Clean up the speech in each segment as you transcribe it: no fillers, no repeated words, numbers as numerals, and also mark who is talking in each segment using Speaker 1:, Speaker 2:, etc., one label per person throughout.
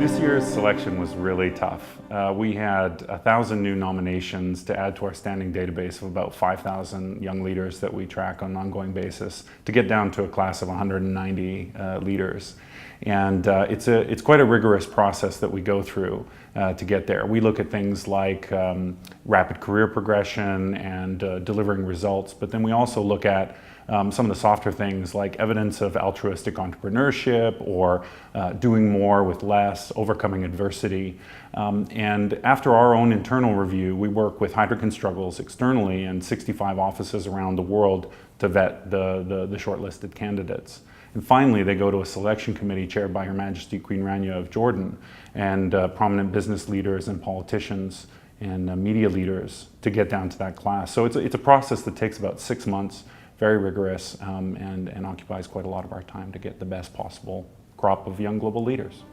Speaker 1: This year's selection was really tough. We had 1,000 new nominations to add to our standing database of about 5,000 young leaders that we track on an ongoing basis to get down to a class of 190 leaders. And it's quite a rigorous process that we go through to get there. We look at things like rapid career progression and delivering results, but then we also look at some of the softer things like evidence of altruistic entrepreneurship or doing more with less, overcoming adversity. And after our own internal review, we work with Heidrick & Struggles externally and 65 offices around the world to vet the shortlisted candidates. And finally, they go to a selection committee chaired by Her Majesty Queen Rania of Jordan and prominent business leaders and politicians and media leaders to get down to that class. So it's a process that takes about 6 months, very rigorous, and occupies quite a lot of our time to get the best possible crop of young global leaders.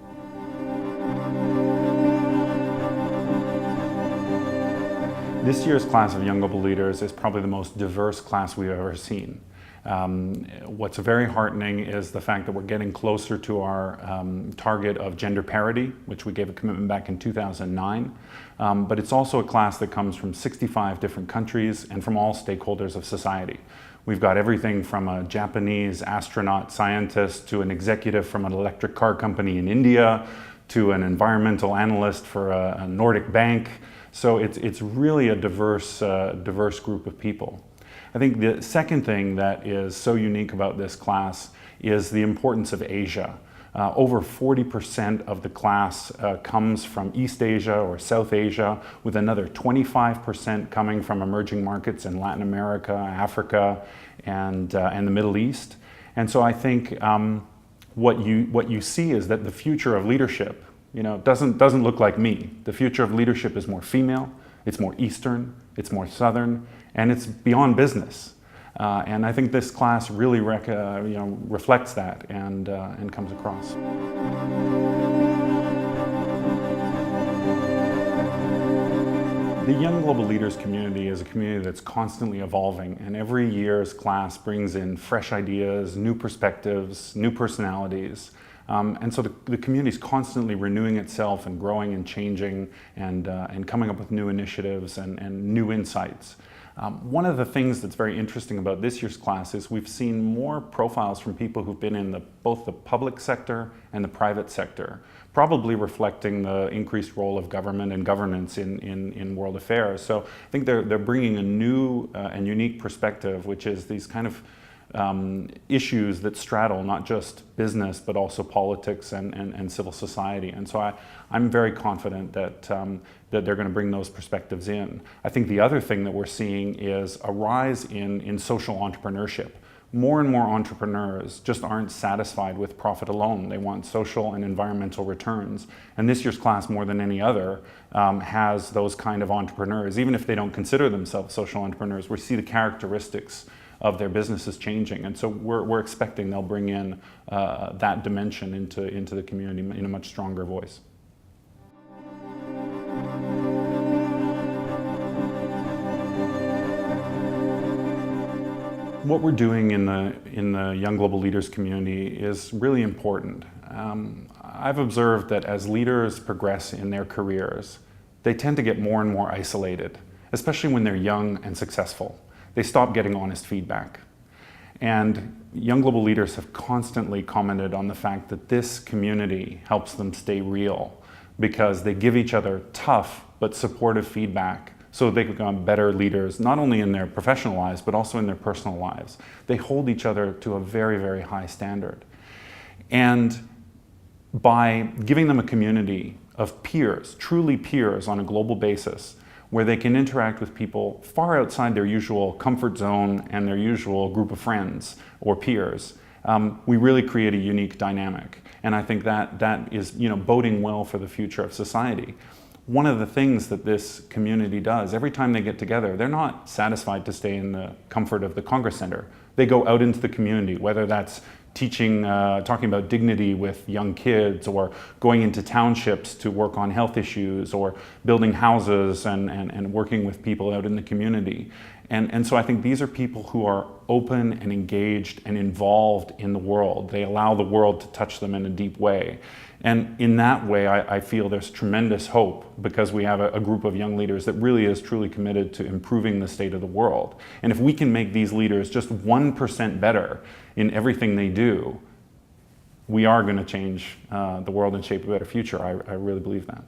Speaker 1: This year's class of young global leaders is probably the most diverse class we've ever seen. What's very heartening is the fact that we're getting closer to our target of gender parity, which we gave a commitment back in 2009. But it's also a class that comes from 65 different countries and from all stakeholders of society. We've got everything from a Japanese astronaut scientist to an executive from an electric car company in India to an environmental analyst for a Nordic bank. So it's really a diverse group of people. I think the second thing that is so unique about this class is the importance of Asia. Over 40% of the class comes from East Asia or South Asia, with another 25% coming from emerging markets in Latin America, Africa, and the Middle East. And so I think what you see is that the future of leadership, doesn't look like me. The future of leadership is more female, it's more Eastern, it's more Southern, and it's beyond business. And I think this class really reflects that and comes across. The Young Global Leaders community is a community that's constantly evolving, and every year's class brings in fresh ideas, new perspectives, new personalities. And so the community is constantly renewing itself and growing and changing and coming up with new initiatives and new insights. One of the things that's very interesting about this year's class is we've seen more profiles from people who've been in both the public sector and the private sector, probably reflecting the increased role of government and governance in world affairs. So I think they're bringing a new and unique perspective, which is these kind of issues that straddle not just business but also politics and civil society. And so I'm very confident that they're going to bring those perspectives in. I think the other thing that we're seeing is a rise in social entrepreneurship. More and more entrepreneurs just aren't satisfied with profit alone. They want social and environmental returns. And this year's class, more than any other, has those kind of entrepreneurs. Even if they don't consider themselves social entrepreneurs, we see the characteristics of their businesses changing. And so we're expecting they'll bring in that dimension into the community in a much stronger voice. What we're doing in the Young Global Leaders community is really important. I've observed that as leaders progress in their careers, they tend to get more and more isolated, especially when they're young and successful. They stop getting honest feedback. And Young Global Leaders have constantly commented on the fact that this community helps them stay real because they give each other tough but supportive feedback so they can become better leaders, not only in their professional lives, but also in their personal lives. They hold each other to a very, very high standard. And by giving them a community of peers, truly peers on a global basis, where they can interact with people far outside their usual comfort zone and their usual group of friends or peers, we really create a unique dynamic. And I think that is boding well for the future of society. One of the things that this community does, every time they get together, they're not satisfied to stay in the comfort of the Congress Center. They go out into the community, whether that's teaching, talking about dignity with young kids, or going into townships to work on health issues, or building houses and working with people out in the community. And so I think these are people who are open and engaged and involved in the world. They allow the world to touch them in a deep way. And in that way, I feel there's tremendous hope, because we have a group of young leaders that really is truly committed to improving the state of the world. And if we can make these leaders just 1% better in everything they do, we are going to change the world and shape a better future. I really believe that.